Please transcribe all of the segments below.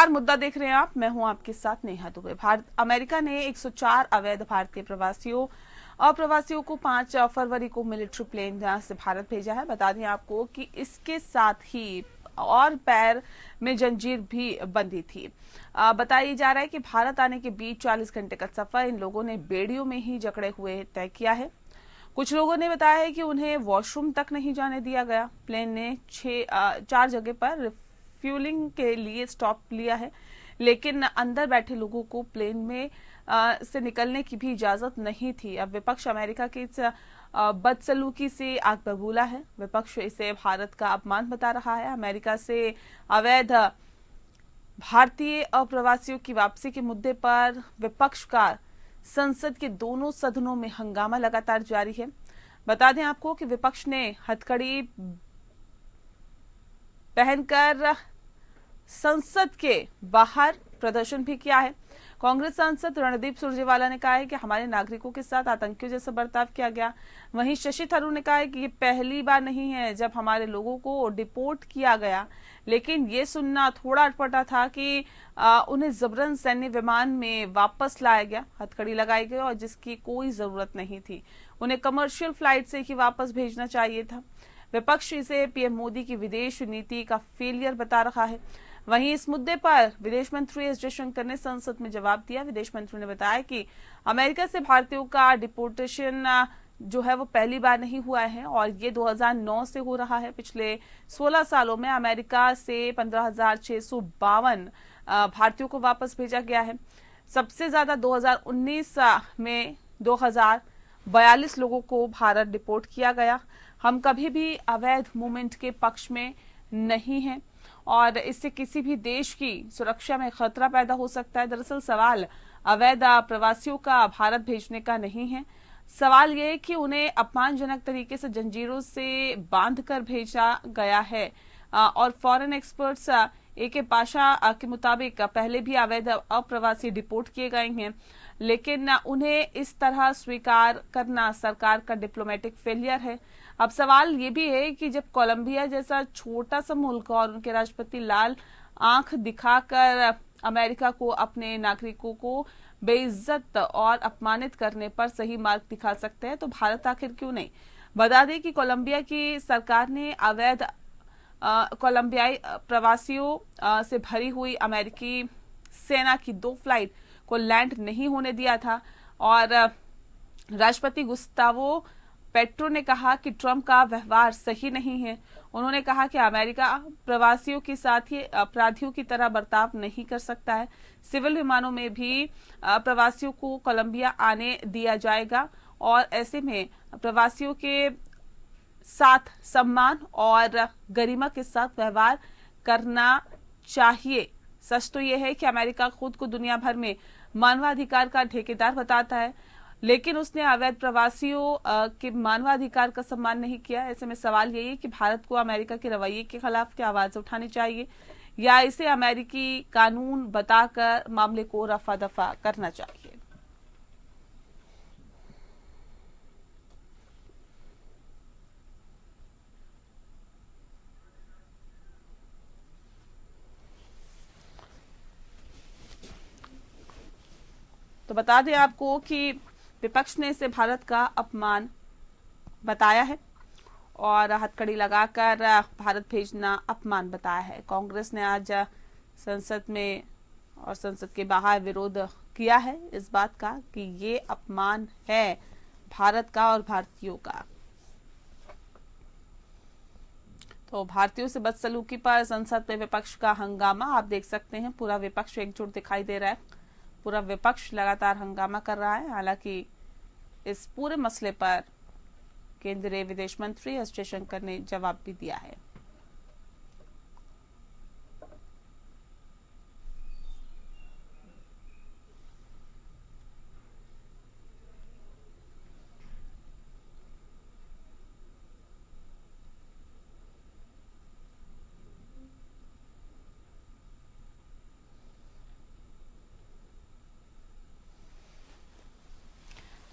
नमस्कार, मुद्दा देख रहे हैं आप। मैं हूं आपके साथ नेहा दुबे। अमेरिका ने 104 अवैध भारतीय अप्रवासियों को 5 फरवरी को मिलिट्री प्लेन से भारत भेजा है। बता दें आपको कि इसके साथ ही और पैर में जंजीर भी बंधी थी। बताया जा रहा है कि भारत आने के बीच 40 घंटे का सफर इन लोगों ने बेड़ियों में ही जकड़े हुए तय किया है। कुछ लोगों ने बताया है कि उन्हें वॉशरूम तक नहीं जाने दिया गया। प्लेन ने 4 जगह पर रिफ्यूलिंग के लिए स्टॉप लिया है, लेकिन अंदर बैठे लोगों को प्लेन में से निकलने की भी इजाजत नहीं थी। अब विपक्ष अमेरिका की इस बदसलूकी से आग बबूला है। विपक्ष इसे भारत का अपमान बता रहा है। अमेरिका से अवैध भारतीय अप्रवासियों की वापसी के मुद्दे पर विपक्ष का संसद के दोनों सदनों में हंगामा लगातार जारी है। बता दें आपको कि विपक्ष ने हथकड़ी पहनकर संसद के बाहर प्रदर्शन भी किया है। कांग्रेस सांसद रणदीप सुरजेवाला ने कहा है कि हमारे नागरिकों के साथ आतंकियों जैसा बर्ताव किया गया। वहीं शशि थरूर ने कहा है कि ये पहली बार नहीं है जब हमारे लोगों को डिपोर्ट किया गया, लेकिन ये सुनना थोड़ा अटपटा था कि उन्हें जबरन सैन्य विमान में वापस लाया गया, हथकड़ी लगाई गई और जिसकी कोई जरूरत नहीं थी। उन्हें कमर्शियल फ्लाइट से ही वापस भेजना चाहिए था। विपक्ष इसे पीएम मोदी की विदेश नीति का फेलियर बता रहा है। वहीं इस मुद्दे पर विदेश मंत्री एस जयशंकर ने संसद में जवाब दिया। विदेश मंत्री ने बताया कि अमेरिका से भारतीयों का डिपोर्टेशन जो है वो पहली बार नहीं हुआ है और ये 2009 से हो रहा है। पिछले 16 सालों में अमेरिका से 15,652 भारतीयों को वापस भेजा गया है। सबसे ज्यादा 2019 में 2042 लोगों को भारत डिपोर्ट किया गया। हम कभी भी अवैध मूवमेंट के पक्ष में नहीं हैं और इससे किसी भी देश की सुरक्षा में खतरा पैदा हो सकता है। दरअसल सवाल अवैध प्रवासियों का भारत भेजने का नहीं है। सवाल यह है कि उन्हें अपमानजनक तरीके से जंजीरों से बांधकर भेजा गया है और फॉरेन एक्सपर्ट्स ए.के. पाशा के मुताबिक पहले भी अवैध अप्रवासी डिपोर्ट किए गए हैं, लेकिन उन्हें इस तरह स्वीकार करना सरकार का डिप्लोमेटिक फेलियर है। अब सवाल ये भी है कि जब कोलंबिया जैसा छोटा सा मुल्क और उनके राष्ट्रपति लाल आंख दिखाकर अमेरिका को अपने नागरिकों को बेइज्जत और अपमानित करने पर सही मार्ग दिखा सकते हैं, तो भारत आखिर क्यों नहीं। बता दें कि कोलंबिया की सरकार ने अवैध कोलंबियाई प्रवासियों से भरी हुई अमेरिकी सेना की 2 फ्लाइट को लैंड नहीं होने दिया था और राष्ट्रपति गुस्तावो पेट्रो ने कहा कि ट्रंप का व्यवहार सही नहीं है। उन्होंने कहा कि अमेरिका प्रवासियों के साथ ही अपराधियों की तरह बर्ताव नहीं कर सकता है। सिविल विमानों में भी प्रवासियों को कोलंबिया आने दिया जाएगा और ऐसे में प्रवासियों के साथ सम्मान और गरिमा के साथ व्यवहार करना चाहिए। सच तो यह है कि अमेरिका खुद को दुनिया भर में मानवाधिकार का ठेकेदार बताता है, लेकिन उसने अवैध प्रवासियों के मानवाधिकार का सम्मान नहीं किया। ऐसे में सवाल यही है कि भारत को अमेरिका के रवैये के खिलाफ क्या आवाज उठानी चाहिए या इसे अमेरिकी कानून बताकर मामले को रफा दफा करना चाहिए। तो बता दें आपको कि विपक्ष ने इसे भारत का अपमान बताया है और हथकड़ी लगाकर भारत भेजना अपमान बताया है। कांग्रेस ने आज संसद में और संसद के बाहर विरोध किया है इस बात का कि ये अपमान है भारत का और भारतीयों का। तो भारतीयों से बदसलूकी पर संसद में विपक्ष का हंगामा आप देख सकते हैं। पूरा विपक्ष एकजुट दिखाई दे रहा है। पूरा विपक्ष लगातार हंगामा कर रहा है। हालांकि इस पूरे मसले पर केंद्रीय विदेश मंत्री एस जयशंकर ने जवाब भी दिया है।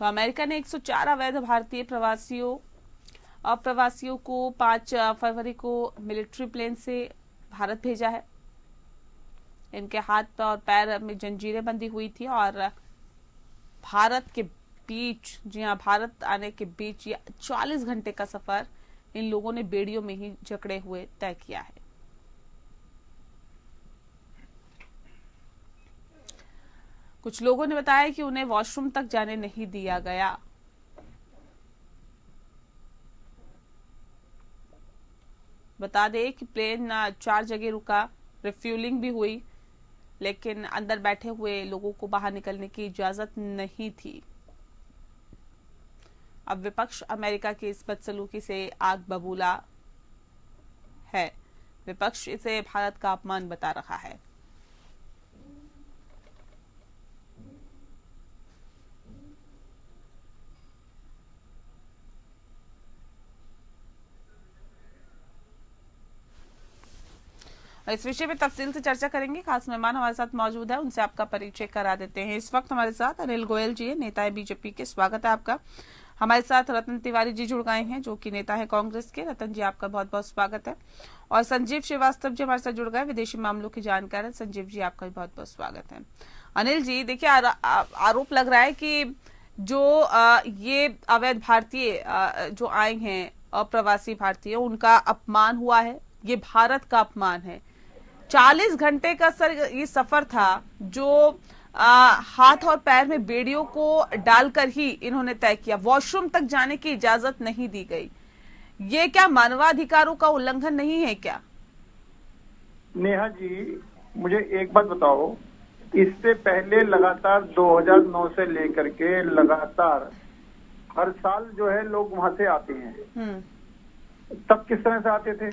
तो अमेरिका ने 104 अवैध भारतीय अप्रवासियों को 5 फरवरी को मिलिट्री प्लेन से भारत भेजा है। इनके हाथ और पैर में जंजीरें बंधी हुई थी और भारत के बीच, जी हाँ, भारत आने के बीच ये 40 घंटे का सफर इन लोगों ने बेड़ियों में ही जकड़े हुए तय किया है। कुछ लोगों ने बताया कि उन्हें वॉशरूम तक जाने नहीं दिया गया। बता दें कि प्लेन 4 जगह रुका, रिफ्यूलिंग भी हुई, लेकिन अंदर बैठे हुए लोगों को बाहर निकलने की इजाजत नहीं थी। अब विपक्ष अमेरिका की इस बदसलूकी से आग बबूला है। विपक्ष इसे भारत का अपमान बता रहा है। इस विषय में तफसील से चर्चा करेंगे। खास मेहमान हमारे साथ मौजूद है, उनसे आपका परिचय करा देते हैं। इस वक्त हमारे साथ अनिल गोयल जी है, नेता है बीजेपी के। स्वागत है आपका। हमारे साथ रतन तिवारी जी जुड़ गए हैं, जो कि नेता है कांग्रेस के। रतन जी, आपका बहुत बहुत स्वागत है। और संजीव श्रीवास्तव जी हमारे साथ जुड़ गए, विदेशी मामलों की जानकार है। संजीव जी, आपका भी बहुत बहुत स्वागत है। अनिल जी, देखिए, आरोप लग रहा है कि जो ये अवैध भारतीय जो आए हैं, अप्रवासी भारतीय, उनका अपमान हुआ है। ये भारत का अपमान है। 40 घंटे का ये सफर था, जो हाथ और पैर में बेड़ियों को डालकर ही इन्होंने तय किया। वॉशरूम तक जाने की इजाजत नहीं दी गई। ये क्या मानवाधिकारों का उल्लंघन नहीं है क्या? नेहा जी, मुझे एक बात बताओ, इससे पहले लगातार 2009 से लेकर के लगातार हर साल जो है लोग वहां से आते हैं। तब किस तरह से आते थे?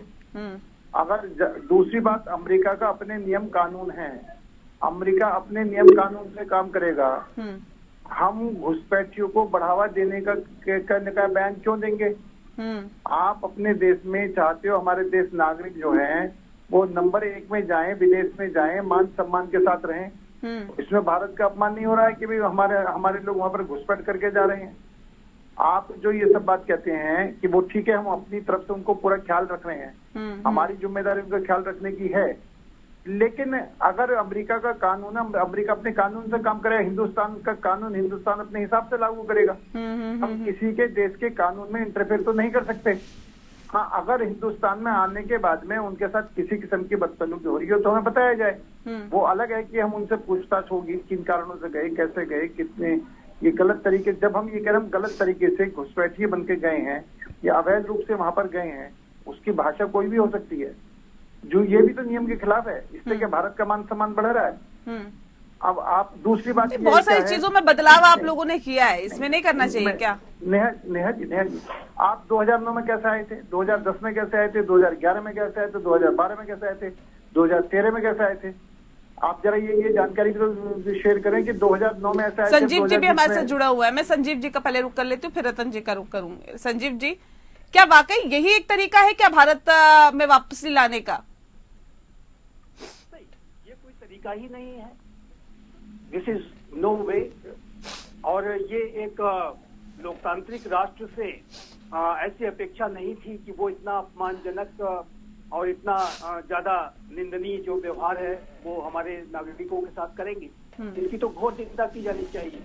अगर दूसरी बात, अमेरिका का अपने नियम कानून है, अमेरिका अपने नियम कानून से काम करेगा। हम घुसपैठियों को बढ़ावा देने का करने का बयान क्यों देंगे? आप अपने देश में चाहते हो हमारे देश नागरिक जो हैं वो नंबर 1 में जाएं, विदेश में जाएं, मान सम्मान के साथ रहें। इसमें भारत का अपमान नहीं हो रहा है कि भाई हमारे लोग वहां पर घुसपैठ करके जा रहे हैं। आप जो ये सब बात कहते हैं कि वो ठीक है, हम अपनी तरफ से उनको पूरा ख्याल रख रहे हैं, हमारी जिम्मेदारी उनका ख्याल रखने की है। लेकिन अगर अमेरिका का कानून, अमेरिका अपने कानून से काम करेगा, हिंदुस्तान का कानून हिंदुस्तान अपने हिसाब से लागू करेगा। हम किसी के देश के कानून में इंटरफेयर तो नहीं कर सकते। हाँ, अगर हिंदुस्तान में आने के बाद में उनके साथ किसी किस्म की बदसलूकी हो रही हो तो हमें बताया जाए। वो अलग है कि हम उनसे पूछताछ होगी, किन कारणों से गए, कैसे गए, कितने, ये गलत तरीके, जब हम ये कह रहे हैं गलत तरीके से घुसपैठिए बन के गए हैं या अवैध रूप से वहां पर गए हैं, उसकी भाषा कोई भी हो सकती है, जो ये भी तो नियम के खिलाफ है। इससे क्या भारत का मान सम्मान बढ़ रहा है? अब आप दूसरी बात, बहुत सारी चीजों में बदलाव आप लोगों ने किया है, इसमें नहीं करना चाहिए क्या? नेहा जी, आप 2009 में कैसे आए थे, 2010 में कैसे आए थे, 2011 में कैसे आए थे, 2012 में कैसे आए थे, 2013 में कैसे आए थे? आप जरा ये जानकारी तो शेयर करें कि 2009 में ऐसा है। संजीव जी भी हमारे साथ जुड़ा हुआ है, मैं संजीव जी का पहले रुक कर लेती हूँ, फिर रतन जी का रुक करूंगी। संजीव जी, क्या वाकई यही एक तरीका है क्या भारत में वापसी लाने का? ये कोई तरीका ही नहीं है, दिस इज नो वे। और ये एक लोकतांत्रिक राष्ट्र से ऐसी अपेक्षा नहीं थी कि वो इतना अपमानजनक और इतना ज्यादा निंदनीय जो व्यवहार है वो हमारे नागरिकों के साथ करेंगे। इसकी तो घोर चिंता की जानी चाहिए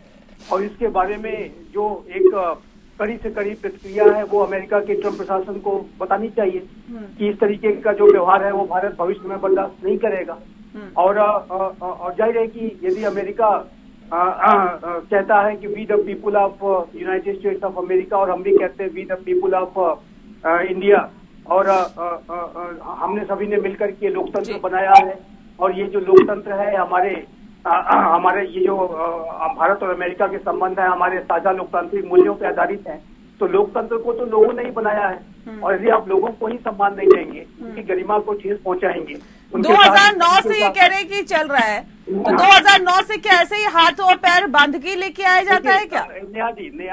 और इसके बारे में जो एक कड़ी से कड़ी प्रतिक्रिया है वो अमेरिका के ट्रंप प्रशासन को बतानी चाहिए कि इस तरीके का जो व्यवहार है वो भारत भविष्य में बर्दाश्त नहीं करेगा। और जाहिर है कि यदि अमेरिका कहता है कि we the people of United States of America, और हम भी कहते हैं we the people of India, और हमने सभी ने मिलकर के लोकतंत्र बनाया है, और ये जो लोकतंत्र है हमारे ये जो भारत और अमेरिका के संबंध है हमारे साझा लोकतांत्रिक मूल्यों पर आधारित है। तो लोकतंत्र को तो लोगों ने ही बनाया है, और यदि आप लोगों को ही सम्मान नहीं देंगे, उनकी गरिमा को ठेस पहुंचाएंगे। 2009 से ये कह रहे हैं कि चल रहा है, तो 2009 से क्या ऐसे ही हाथ और पैर बांध के लेके आया जाता है क्या? नेहा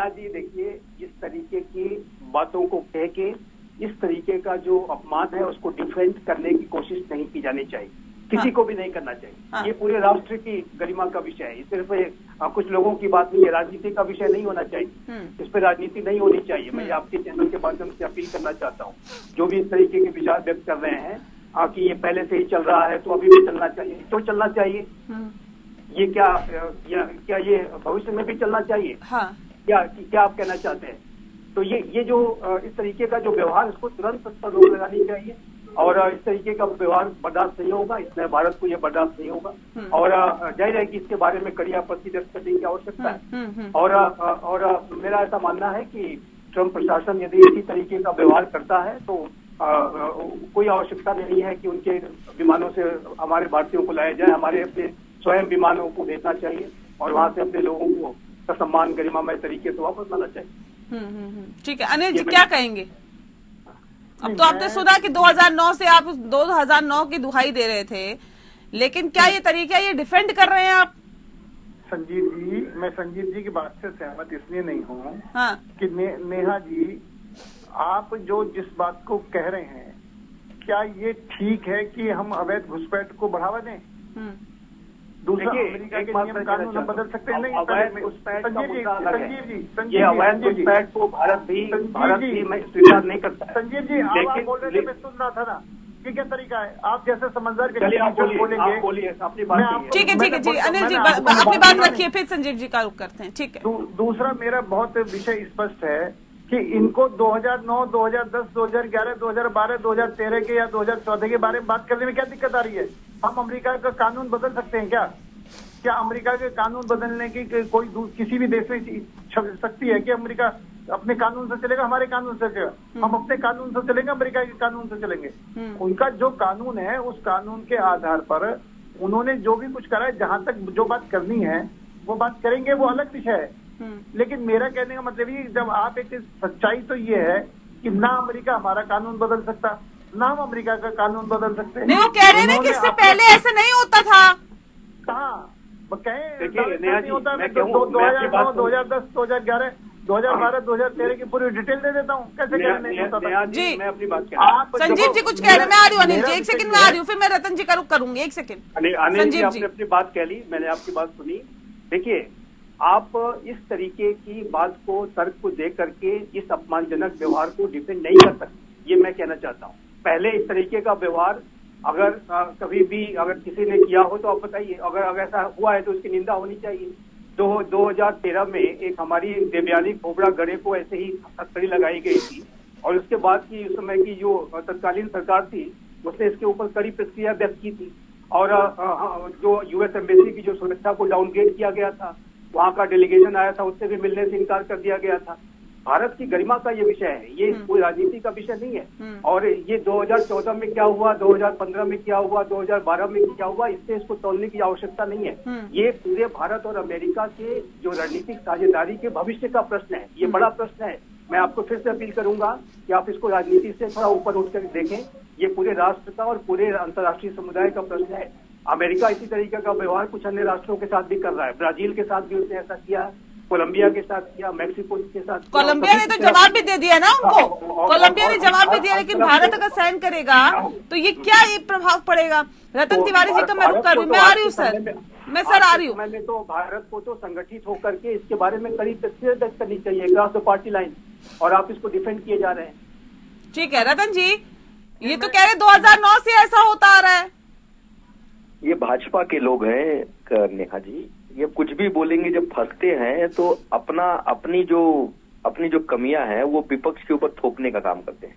जी देखिए, इस तरीके की बातों को कह के इस तरीके का जो अपमान है उसको डिफेंड करने की कोशिश नहीं की जानी चाहिए, किसी को भी नहीं करना चाहिए। ये पूरे राष्ट्र की गरिमा का विषय है, सिर्फ कुछ लोगों की बात नहीं है, राजनीति का विषय नहीं होना चाहिए, इस पर राजनीति नहीं होनी चाहिए। मैं आपके चैनल के माध्यम से अपील करना चाहता हूँ, जो भी इस तरीके के विचार व्यक्त कर रहे हैं कि ये पहले से ही चल रहा है तो अभी भी चलना चाहिए, तो चलना चाहिए। ये क्या ये भविष्य में भी चलना चाहिए? हाँ। क्या आप कहना चाहते हैं? तो ये जो इस तरीके का जो व्यवहार, इसको तुरंत इस पर रोक लगानी चाहिए और इस तरीके का व्यवहार बर्दाश्त नहीं होगा, इसमें भारत को ये बर्दाश्त नहीं होगा और जाहिर है कि इसके बारे में कड़ी आपत्ति व्यक्त करने की आवश्यकता है। और मेरा ऐसा मानना है कि ट्रंप प्रशासन यदि इसी तरीके का व्यवहार करता है तो कोई आवश्यकता नहीं है कि उनके विमानों से हमारे भारतीयों को लाया जाए, हमारे अपने स्वयं विमानों को भेजना चाहिए और वहां से अपने लोगों को सम्मान गरिमामय तरीके से वापस लाना चाहिए। ठीक है, अनिल जी क्या कहेंगे? अब तो आपने सुना कि 2009 से आप 2009 की दुहाई दे रहे थे, लेकिन क्या ये तरीका ये डिफेंड कर रहे हैं आप? संजीव जी, मैं संजीव जी की बात से सहमत इसलिए नहीं हूँ हाँ। कि नेहा जी, आप जो जिस बात को कह रहे हैं, क्या ये ठीक है कि हम अवैध घुसपैठ को बढ़ावा दें? दूसरा, अमेरिका के नियम कानून हम बदल सकते हैं? नहीं, संजीव जी, ये अवैध घुसपैठ को भारत भी स्वीकार नहीं करता। संजीव जी, आप बोल रहे थे, मैं सुन रहा था ना, कि क्या तरीका है? आप जैसे समझदार के बोलेंगे अपनी बात। ठीक है जी, अनिल जी अपनी बात रखिए, फिर संजीव जी का रुख करते हैं। ठीक है। दूसरा, मेरा बहुत विषय स्पष्ट है कि इनको 2009, 2010, 2011, 2012, 2013 के या 2014 के बारे में बात करने में क्या दिक्कत आ रही है? हम अमेरिका का कानून बदल सकते हैं क्या अमेरिका के कानून बदलने की कोई किसी भी देश में शक्ति है कि अमेरिका अपने कानून से चलेगा, हमारे कानून से चलेगा? हम अपने कानून से चलेंगे, अमेरिका के कानून से चलेंगे? उनका जो कानून है, उस कानून के आधार पर उन्होंने जो भी कुछ करा है, जहां तक जो बात करनी है वो बात करेंगे, वो अलग विषय है। लेकिन मेरा कहने का मतलब ये, जब आप एक सच्चाई तो ये है कि ना अमेरिका हमारा कानून बदल सकता, ना हम अमेरिका का कानून बदल सकते। नहीं, वो कह रहे हैं कि इससे पहले ऐसा नहीं होता था। कहाँ देखिए, 2009, 2010, 2011, 2012, 2013 की पूरी डिटेल दे देता हूँ, कैसे नहीं होता था जी। मैं अपनी बात संजीव जी कुछ कह रहे हैं, मैं आ रही हूँ अनिल जी, एक सेकंड में आ रही हूँ, फिर मैं रतन जी का रुख करूंगी, एक सेकंड। अनिल जी, आपने अपनी बात कह ली, मैंने आपकी बात सुनी। देखिए, आप इस तरीके की बात को, तर्क को देख करके इस अपमानजनक व्यवहार को डिफेंड नहीं कर सकते, ये मैं कहना चाहता हूँ। पहले इस तरीके का व्यवहार अगर कभी भी अगर किसी ने किया हो तो आप बताइए, अगर ऐसा हुआ है तो उसकी निंदा होनी चाहिए। 2013 में एक हमारी देवयानी खोबड़ा गड़े को ऐसे ही हथकड़ी लगाई गई थी और उसके बाद की उस समय की जो तत्कालीन सरकार थी उसने इसके ऊपर कड़ी प्रतिक्रिया व्यक्त की थी और जो यूएस एम्बेसी की जो सुरक्षा को डाउनग्रेड किया गया था, वहां का डेलीगेशन आया था, उससे भी मिलने से इनकार कर दिया गया था। भारत की गरिमा का ये विषय है, ये कोई राजनीति का विषय नहीं है। और ये 2014 में क्या हुआ, 2015 में क्या हुआ, 2012 में क्या हुआ, इससे इसको तोलने की आवश्यकता नहीं है। ये पूरे भारत और अमेरिका के जो रणनीतिक साझेदारी के भविष्य का प्रश्न है, ये बड़ा प्रश्न है। मैं आपको फिर से अपील करूंगा कि आप इसको राजनीति से थोड़ा ऊपर उठकर देखें। ये पूरे राष्ट्र का और पूरे अंतर्राष्ट्रीय समुदाय का प्रश्न है। अमेरिका इसी तरीके का व्यवहार कुछ अन्य राष्ट्रों के साथ भी कर रहा है। ब्राजील के साथ भी उसने ऐसा किया, कोलंबिया के साथ किया, मैक्सिको के साथ। कोलंबिया ने तो जवाब भी दे दिया ना उनको, कोलंबिया ने जवाब भी दिया, लेकिन भारत अगर साइन करेगा तो ये क्या ये प्रभाव पड़ेगा? रतन तिवारी जी का मैं रुक कर रही हूँ, मैं आ रही हूँ सर, मैं सर आ रही हूँ। मैंने तो भारत को तो संगठित होकर के इसके बारे में कड़ी तस्वीर व्यक्त करनी चाहिए, क्रॉस द पार्टी लाइन, और आप इसको डिफेंड किए जा रहे हैं। ठीक है रतन जी, ये तो कह रहे 2009 से ऐसा होता आ रहा है। ये भाजपा के लोग हैं नेहा जी, ये कुछ भी बोलेंगे, जब फंसते हैं तो अपनी जो कमियां हैं वो विपक्ष के ऊपर थोपने का काम करते हैं।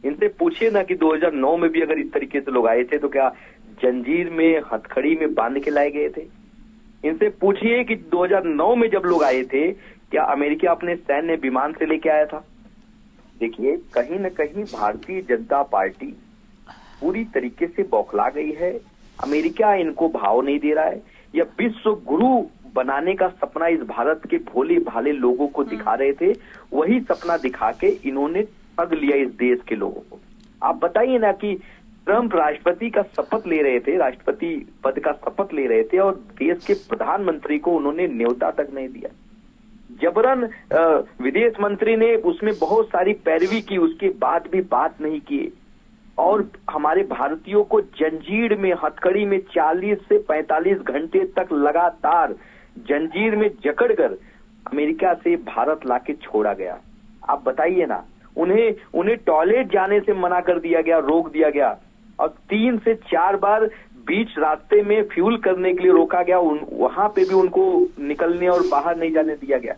इनसे पूछिए ना कि 2009 में भी अगर इस तरीके से लोग आए थे तो क्या जंजीर में, हथकड़ी में बांध के लाए गए थे? इनसे पूछिए कि 2009 में जब लोग आए थे क्या अमेरिका अपने सैन्य विमान से लेके आया था? देखिए, कहीं न कहीं भारतीय जनता पार्टी पूरी तरीके से बौखला गई है। अमेरिका इनको भाव नहीं दे रहा है। यह विश्व गुरु बनाने का सपना इस भारत के भोले भाले लोगों को दिखा रहे थे, वही सपना दिखा के इन्होंने ठग लिया इस देश के लोगों को। आप बताइए ना कि ट्रंप राष्ट्रपति का शपथ ले रहे थे, राष्ट्रपति पद का शपथ ले रहे थे और देश के प्रधानमंत्री को उन्होंने न्योता तक नहीं दिया। जबरन विदेश मंत्री ने उसमें बहुत सारी पैरवी की, उसके बाद भी बात नहीं किए और हमारे भारतीयों को जंजीर में, हथकड़ी में 40 से 45 घंटे तक लगातार जंजीर में जकड़कर अमेरिका से भारत लाके छोड़ा गया। आप बताइए ना, उन्हें टॉयलेट जाने से मना कर दिया गया, रोक दिया गया। और 3 से 4 बार बीच रास्ते में फ्यूल करने के लिए रोका गया, वहां पे भी उनको निकलने और बाहर नहीं जाने दिया गया।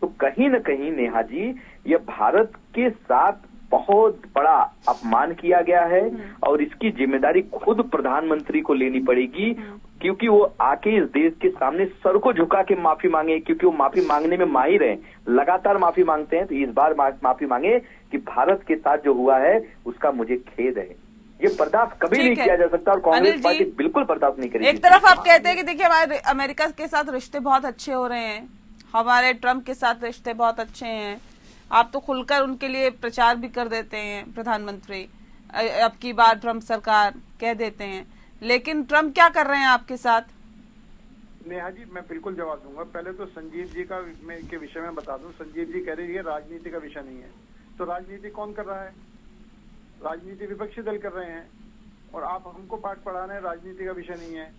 तो कहीं न कहीं नेहा जी, ये भारत के साथ बहुत बड़ा अपमान किया गया है और इसकी जिम्मेदारी खुद प्रधानमंत्री को लेनी पड़ेगी, क्योंकि वो आके इस देश के सामने सर को झुका के माफी मांगे, क्योंकि वो माफी मांगने में माहिर हैं, लगातार माफी मांगते हैं। तो इस बार माफी मांगे कि भारत के साथ जो हुआ है उसका मुझे खेद है। ये बर्दाश्त कभी नहीं किया जा सकता और कांग्रेस पार्टी बिल्कुल बर्दाश्त नहीं करेगी। एक तरफ आप कहते हैं कि देखिए हमारे अमेरिका के साथ रिश्ते बहुत अच्छे हो रहे हैं, हमारे ट्रम्प के साथ रिश्ते बहुत अच्छे हैं, आप तो खुलकर उनके लिए प्रचार भी कर देते हैं प्रधानमंत्री, अब की बार ट्रम्प सरकार कह देते हैं, लेकिन ट्रम्प क्या कर रहे हैं आपके साथ? नेहा जी, मैं बिल्कुल जवाब दूंगा। पहले तो संजीव जी के विषय में बता दूं। संजीव जी कह रहे हैं राजनीति का विषय नहीं है, तो राजनीति कौन कर रहा है? राजनीति विपक्षी दल कर रहे हैं और आप हमको पाठ पढ़ा रहे हैं राजनीति का विषय नहीं है।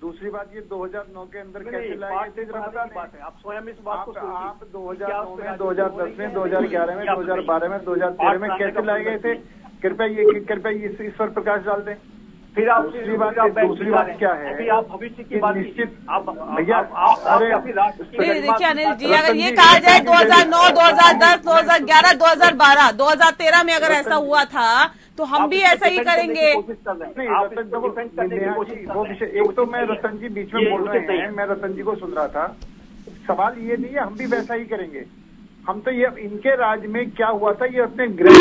दूसरी बात, ये 2009 के अंदर कैसे लाए गए थे जरा बता दें। आप स्वयं इस बात को आप 2009 में, 2010 में, 2011 में, 2012 में, 2013 में कैसे लाए गए थे? कृपया इस पर प्रकाश डाल दें। फिर आप दूसरी बात क्या है? अभी आप भविष्य की बात निश्चित भैया, अरे देखिए अनिल जी, अगर ये कहा जाए 2009, 2010, 2011, 2012, 2013 में अगर ऐसा हुआ था तो हम भी ऐसा ही करेंगे। वो विषय, एक तो मैं रतन जी बीच में बोल रहे हैं, मैं रतन जी को सुन रहा था। सवाल ये नहीं है हम भी वैसा ही करेंगे। हम तो ये इनके राज में क्या हुआ था ये अपने गृह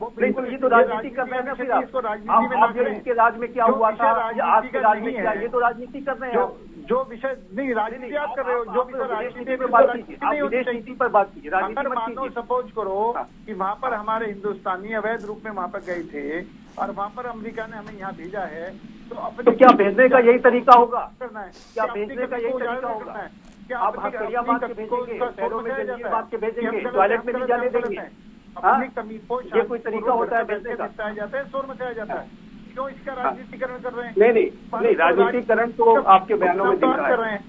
बिल्कुल, ये तो राजनीति कर रहे हैं। फिर इसको राजनीति में ना करें। इनके राज में क्या हुआ था, आपके राज में क्या, ये तो राजनीति कर रहे हैं। जो विषय नहीं राजनीति आप कर रहे हो, जो विषय राजनीति पर बात कीजिए, आप विदेश नीति पर बात कीजिए, अगर मानो सपोज करो कि वहाँ पर हमारे हिंदुस्तानी अवैध रूप में वहाँ पर गए थे और वहाँ पर अमेरिका ने हमें यहाँ भेजा है, तो अपने क्या भेजने का यही तरीका होगा? करना है, क्या भेजने का यही तरीका होगा? क्या आप हथकड़ियाँ बांध के भेजेंगे, पैरों में जंजीर बांध के भेजेंगे, टॉयलेट में नहीं जाने देंगे? अपनी कमी को ये कोई तरीका होता है भेजने का? जाता है, शोर मचाया जाता है। क्यों इसका राजनीतिकरण कर रहे हैं? नहीं, राजनीतिकरण तो आपके बयानों में दिख रहा है।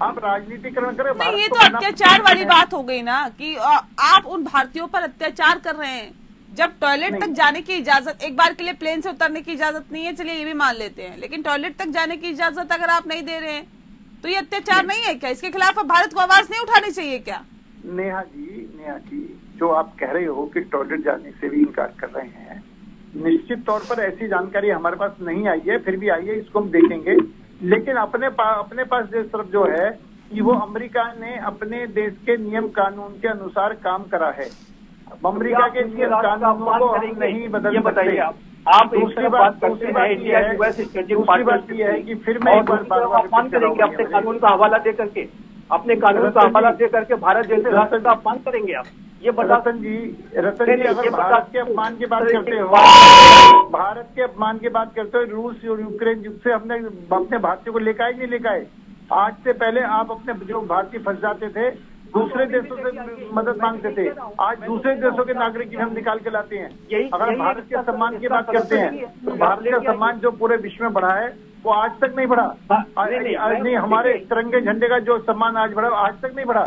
आप राजनीतिकरण करें। नहीं, ये तो अत्याचार वाली बात हो गई ना कि आप उन भारतीयों पर अत्याचार कर रहे हैं। जब टॉयलेट तक जाने की इजाजत, एक बार के लिए प्लेन से उतरने की इजाजत नहीं है, चलिए ये भी मान लेते हैं, लेकिन टॉयलेट तक जाने की इजाजत अगर आप नहीं दे रहे हैं तो ये अत्याचार नहीं है क्या? इसके खिलाफ भारत को आवाज नहीं उठानी चाहिए क्या? नेहा जी, जो आप कह रहे हो कि टॉयलेट जाने से भी इनकार कर रहे हैं, निश्चित तौर पर ऐसी जानकारी हमारे पास नहीं आई है, फिर भी आई है, इसको हम देखेंगे। लेकिन अपने पास तरफ जो है कि वो अमेरिका ने अपने देश के नियम कानून के अनुसार काम करा है। अमेरिका के नियम कानूनों को हम नहीं बदल सकते। आप दूसरी बात करते हैं इंडिया यूएस स्ट्रेटेजिक पार्टनरशिप है कि फिर मैं एक बार अपमान करेंगे अपने कानून का हवाला दे करके, अपने कानून का हवाला दे करके भारत जैसे राष्ट्र का अपमान करेंगे आप? ये रतन जी अगर भारत के अपमान की बात करते हो, भारत के अपमान की बात करते हो, रूस और यूक्रेन युद्ध से हमने अपने भारतीयों को लेकर आए नहीं लेकर आए? आज से पहले आप अपने जो भारतीय फंस जाते थे दूसरे देशों से मदद मांगते थे, आज दूसरे देशों के नागरिक हम निकाल के लाते हैं। अगर भारत के सम्मान की बात करते हैं तो भारत का सम्मान जो पूरे विश्व में बढ़ा है वो आज तक नहीं बढ़ा। नहीं, हमारे तिरंगे झंडे का जो सम्मान आज बढ़ा आज तक नहीं बढ़ा।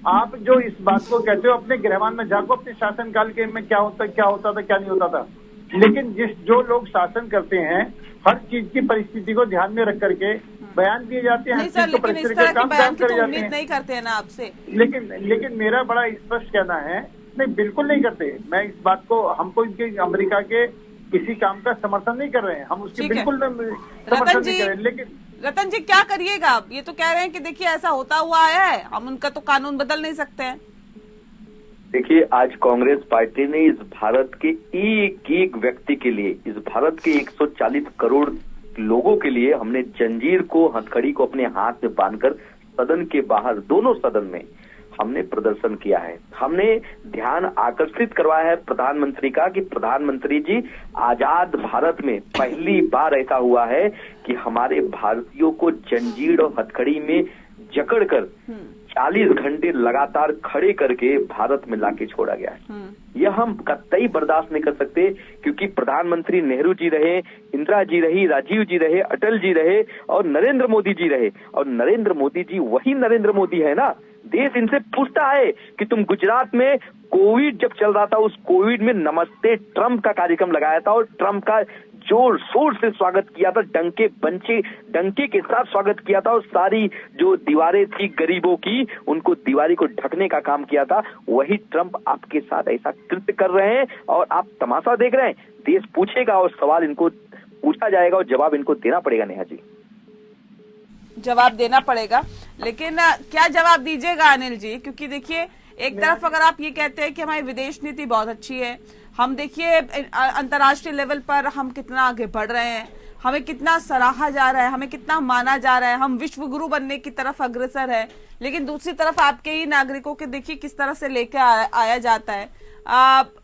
आप जो इस बात को कहते हो अपने गृहमान में झांको, अपने शासनकाल के में क्या होता था क्या नहीं होता था। लेकिन जो लोग शासन करते हैं हर चीज की परिस्थिति को ध्यान में रख करके बयान दिए जाते हैं। नहीं सर, लेकिन इस तरह के बयान की तो उम्मीद नहीं करते हैं ना आपसे। लेकिन मेरा बड़ा स्पष्ट कहना है, नहीं बिल्कुल नहीं करते। मैं इस बात को, हमको इनके अमेरिका के किसी काम का समर्थन नहीं कर रहे हैं, हम उसकी बिल्कुल समर्थन नहीं कर रहे। लेकिन रतन जी क्या करिएगा आप? ये तो कह रहे हैं कि देखिए ऐसा होता हुआ आया है, हम उनका तो कानून बदल नहीं सकते हैं। देखिए, आज कांग्रेस पार्टी ने इस भारत के एक एक व्यक्ति के लिए, इस भारत के 140 करोड़ लोगों के लिए हमने जंजीर को, हथकड़ी को अपने हाथ में बांधकर सदन के बाहर, दोनों सदन में हमने प्रदर्शन किया है। हमने ध्यान आकर्षित करवाया है प्रधानमंत्री का कि प्रधानमंत्री जी, आजाद भारत में पहली बार ऐसा हुआ है कि हमारे भारतीयों को जंजीर और हथकड़ी में जकड़कर 40 घंटे लगातार खड़े करके भारत में लाके छोड़ा गया है। यह हम कतई बर्दाश्त नहीं कर सकते, क्योंकि प्रधानमंत्री नेहरू जी रहे, इंदिरा जी रही, राजीव जी रहे, अटल जी रहे और नरेंद्र मोदी जी रहे। और नरेंद्र मोदी जी वही नरेंद्र मोदी है ना देश इनसे पूछता है कि तुम गुजरात में कोविड जब चल रहा था, उस कोविड में नमस्ते ट्रंप का कार्यक्रम लगाया था और ट्रंप का जोर शोर से स्वागत किया था, डंके के साथ स्वागत किया था और सारी जो दीवारें थी गरीबों की, उनको दीवारी को ढकने का काम किया था। वही ट्रंप आपके साथ ऐसा कृत्य कर रहे हैं और आप तमाशा देख रहे हैं। देश पूछेगा और सवाल इनको पूछा जाएगा और जवाब इनको देना पड़ेगा। नेहा जी, जवाब देना पड़ेगा, लेकिन क्या जवाब दीजिएगा अनिल जी? क्योंकि देखिए, एक तरफ अगर आप ये कहते हैं कि हमारी विदेश नीति बहुत अच्छी है, हम देखिए अंतर्राष्ट्रीय लेवल पर हम कितना आगे बढ़ रहे हैं, हमें कितना सराहा जा रहा है, हमें कितना माना जा रहा है, हम विश्व गुरु बनने की तरफ अग्रसर है, लेकिन दूसरी तरफ आपके ही नागरिकों के देखिए किस तरह से लेकर आया जाता है,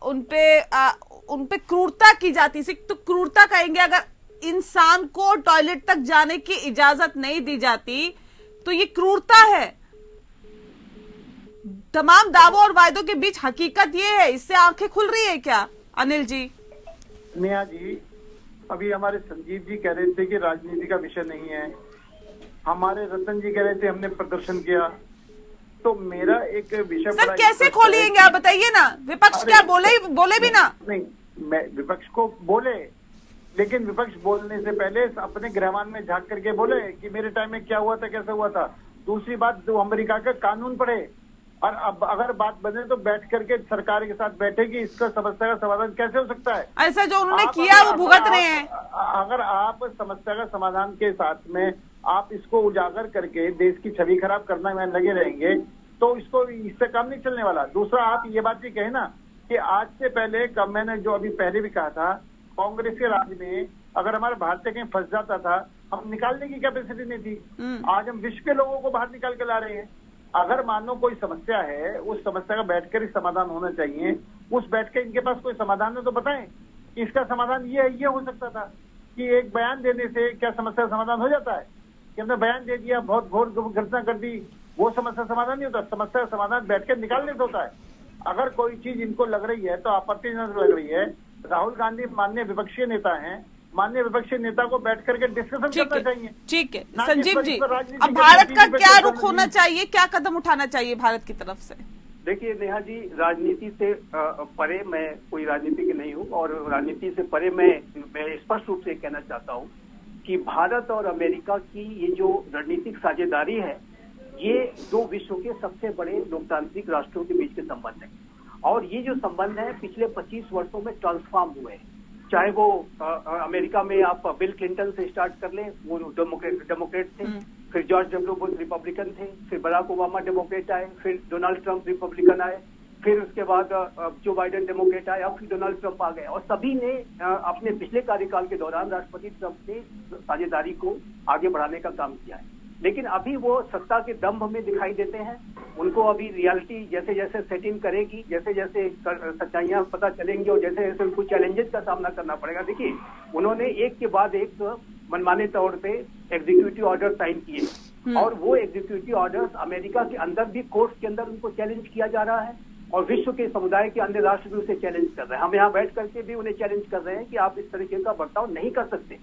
उनपे क्रूरता की जाती है। तो क्रूरता कहेंगे, अगर इंसान को टॉयलेट तक जाने की इजाजत नहीं दी जाती तो ये क्रूरता है। तमाम दावों और वायदों के बीच हकीकत ये है, इससे आंखें खुल रही है क्या अनिल जी? नेहा जी, अभी हमारे संजीव जी कह रहे थे कि राजनीति का विषय नहीं है, हमारे रतन जी कह रहे थे हमने प्रदर्शन किया, तो मेरा एक विषय सर कैसे खोलिएंगे आप बताइए ना? विपक्ष क्या बोले भी ना? नहीं, मैं विपक्ष को बोले, लेकिन विपक्ष बोलने से पहले अपने गृहमान में झांक करके बोले कि मेरे टाइम में क्या हुआ था, कैसे हुआ था। दूसरी बात, जो अमेरिका का कानून पढ़े, और अब अगर बात बने तो बैठ करके सरकार के साथ बैठे कि इसका समस्या का समाधान कैसे हो सकता है। ऐसा जो उन्होंने किया वो भुगत रहे हैं। अगर आप समस्या का समाधान के साथ में आप इसको उजागर करके देश की छवि खराब करने में लगे रहेंगे तो इससे काम नहीं चलने वाला। दूसरा, आप ये बात भी कहे ना कि आज से पहले, मैंने जो अभी पहले भी कहा था, कांग्रेस के राज में अगर हमारा भारतीय कहीं फंस जाता था, हम निकालने की कैपेसिटी नहीं थी। आज हम विश्व के लोगों को बाहर निकाल के ला रहे हैं। अगर मानो कोई समस्या है, उस समस्या का बैठकर ही समाधान होना चाहिए। उस बैठ के इनके पास कोई समाधान है तो बताएं कि इसका समाधान ये हो सकता था कि एक बयान देने से क्या समस्या का समाधान हो जाता है? कि हमने बयान दे दिया, बहुत घोर घटना कर दी, वो समस्या समाधान नहीं होता। समस्या का समाधान बैठकर निकालने से होता है। अगर कोई चीज इनको लग रही है तो आपत्तिजनक लग रही है, राहुल गांधी माननीय विपक्षी नेता हैं, माननीय विपक्षी नेता को बैठ करके डिस्कशन करना चाहिए। ठीक है संजीव जी, अब भारत का क्या रुख होना चाहिए, क्या कदम उठाना चाहिए भारत की तरफ से? देखिए नेहा जी, राजनीति से परे मैं कोई राजनीतिज्ञ नहीं हूँ, और राजनीति से परे मैं स्पष्ट रूप से कहना चाहता हूँ कि भारत और अमेरिका की ये जो रणनीतिक साझेदारी है, ये दो विश्व के सबसे बड़े लोकतांत्रिक राष्ट्रों के बीच के संबंध है। और ये जो संबंध है पिछले 25 वर्षों में ट्रांसफॉर्म हुए हैं। चाहे वो अमेरिका में आप बिल क्लिंटन से स्टार्ट कर लें, वो डेमोक्रेट थे, फिर जॉर्ज डब्ल्यू बुश रिपब्लिकन थे, फिर बराक ओबामा डेमोक्रेट आए, फिर डोनाल्ड ट्रंप रिपब्लिकन आए, फिर उसके बाद जो बाइडेन डेमोक्रेट आए, अब फिर डोनाल्ड ट्रंप आ गए। और सभी ने अपने पिछले कार्यकाल के दौरान राष्ट्रपति ट्रंप ने साझेदारी को आगे बढ़ाने का काम किया है। लेकिन अभी वो सत्ता के दंभ में दिखाई देते हैं। उनको अभी रियलिटी जैसे जैसे सेट इन करेगी, जैसे जैसे सच्चाइयां पता चलेंगी और जैसे जैसे उनको चैलेंजेस का सामना करना पड़ेगा। देखिए, उन्होंने एक के बाद एक मनमाने तौर पे एग्जीक्यूटिव ऑर्डर साइन किए, और वो एग्जीक्यूटिव ऑर्डर्स अमेरिका के अंदर भी कोर्ट के अंदर उनको चैलेंज किया जा रहा है, और विश्व के समुदाय के अन्य राष्ट्र भी उसे चैलेंज कर रहे हैं। हम यहाँ बैठ करके भी उन्हें चैलेंज कर रहे हैं कि आप इस तरीके का बर्ताव नहीं कर सकते।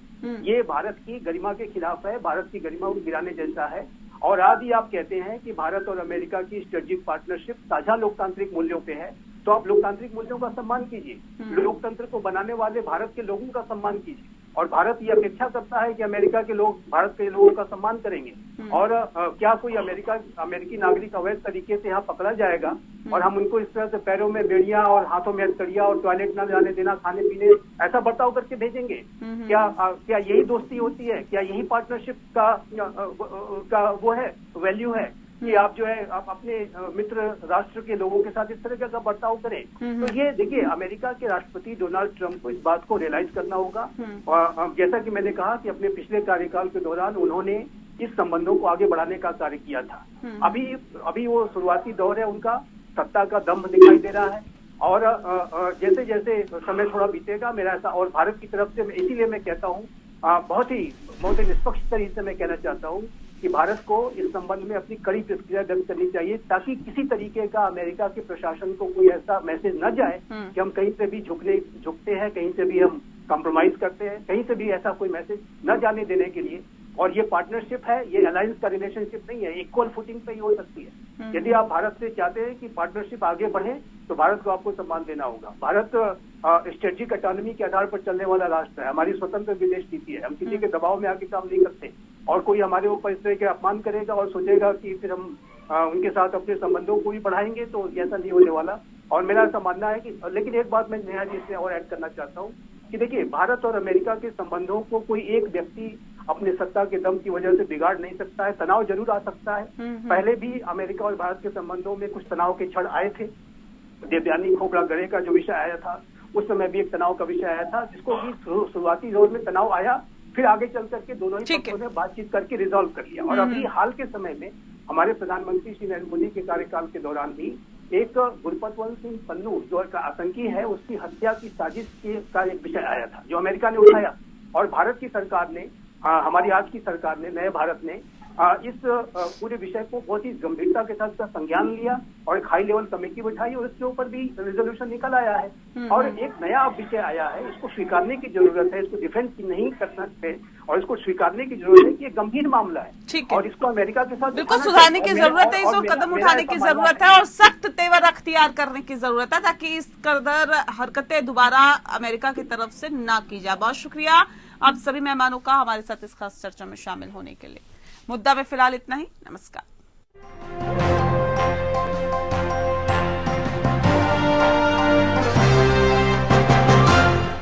ये भारत की गरिमा के खिलाफ है, भारत की गरिमा को गिराने जैसा है। और आज ही आप कहते हैं कि भारत और अमेरिका की स्ट्रेटेजिक पार्टनरशिप साझा लोकतांत्रिक मूल्यों पे है, तो आप लोकतांत्रिक मूल्यों का सम्मान कीजिए, लोकतंत्र को बनाने वाले भारत के लोगों का सम्मान कीजिए। और भारत ये अपेक्षा करता है कि अमेरिका के लोग भारत के लोगों का सम्मान करेंगे। और क्या कोई अमेरिकी नागरिक अवैध तरीके से यहाँ पकड़ा जाएगा और हम उनको इस तरह से पैरों में बेड़ियां और हाथों में हथकड़ियां और टॉयलेट न जाने देना, खाने पीने ऐसा बर्ताव करके भेजेंगे? क्या यही दोस्ती होती है? क्या यही पार्टनरशिप का वो है, वैल्यू है कि आप जो है आप अपने मित्र राष्ट्र के लोगों के साथ इस तरह का बर्ताव करें? तो ये देखिए, अमेरिका के राष्ट्रपति डोनाल्ड ट्रंप को इस बात को रियलाइज करना होगा। और जैसा कि मैंने कहा कि अपने पिछले कार्यकाल के दौरान उन्होंने इस संबंधों को आगे बढ़ाने का कार्य किया था। अभी वो शुरुआती दौर है, उनका सत्ता का दम्भ दिखाई दे रहा है। और जैसे जैसे समय थोड़ा बीतेगा, मेरा ऐसा, और भारत की तरफ से इसीलिए मैं कहता हूँ, बहुत ही निष्पक्ष तरीके से मैं कहना चाहता हूँ कि भारत को इस संबंध में अपनी कड़ी प्रतिक्रिया व्यक्त करनी चाहिए, ताकि किसी तरीके का अमेरिका के प्रशासन को कोई ऐसा मैसेज न जाए कि हम कहीं से भी झुकते हैं, कहीं से भी हम कॉम्प्रोमाइज करते हैं, कहीं से भी ऐसा कोई मैसेज न जाने देने के लिए। और ये पार्टनरशिप है, ये अलायंस का रिलेशनशिप नहीं है, इक्वल फुटिंग पे ही हो सकती है। यदि आप भारत से चाहते हैं कि पार्टनरशिप आगे बढ़े तो भारत को आपको सम्मान देना होगा। भारत स्ट्रेटेजिक ऑटोनॉमी के आधार पर चलने वाला राष्ट्र है, हमारी स्वतंत्र विदेश नीति है, हम किसी के दबाव में आके काम नहीं करते। और कोई हमारे ऊपर इस तरह के अपमान करेगा और सोचेगा कि फिर हम उनके साथ अपने संबंधों को भी बढ़ाएंगे, तो ऐसा नहीं होने वाला। और मेरा ऐसा मानना है कि, लेकिन एक बात मैं नेहा जी से और ऐड करना चाहता हूँ कि देखिए, भारत और अमेरिका के संबंधों को कोई एक व्यक्ति अपने सत्ता के दम की वजह से बिगाड़ नहीं सकता है। तनाव जरूर आ सकता है। पहले भी अमेरिका और भारत के संबंधों में कुछ तनाव के क्षण आए थे। देवयानी खोबड़ा गड़े का जो विषय आया था, उस समय भी एक तनाव का विषय आया था, जिसको भी शुरुआती दौर में तनाव आया, फिर आगे चल करके दोनों ही पक्षों ने बातचीत करके रिजॉल्व कर लिया। और अभी हाल के समय में हमारे प्रधानमंत्री श्री नरेंद्र मोदी के कार्यकाल के दौरान भी एक गुरपतवंत सिंह पन्नू जो एक आतंकी है, उसकी हत्या की साजिश का एक विषय आया था जो अमेरिका ने उठाया। और भारत की सरकार ने, हमारी आज की सरकार ने, नए भारत ने इस पूरे विषय को बहुत ही गंभीरता के साथ इसका संज्ञान लिया और एक हाई लेवल कमेटी बिठाई और इसके ऊपर भी रेजोल्यूशन निकल आया है। और एक नया विषय आया है, इसको स्वीकारने की जरूरत है, इसको डिफेंड नहीं कर सकते और इसको स्वीकारने की जरूरत है कि ये गंभीर मामला है और इसको अमेरिका के साथ बिल्कुल सुधारने की जरूरत है, इसको कदम उठाने की जरूरत है और सख्त तेवर अख्तियार करने की जरूरत है ताकि इस कदर हरकतें दोबारा अमेरिका की तरफ से ना की जाए। बहुत शुक्रिया आप सभी मेहमानों का हमारे साथ इस खास चर्चा में शामिल होने के लिए। मुद्दा में फिलहाल इतना ही। नमस्कार।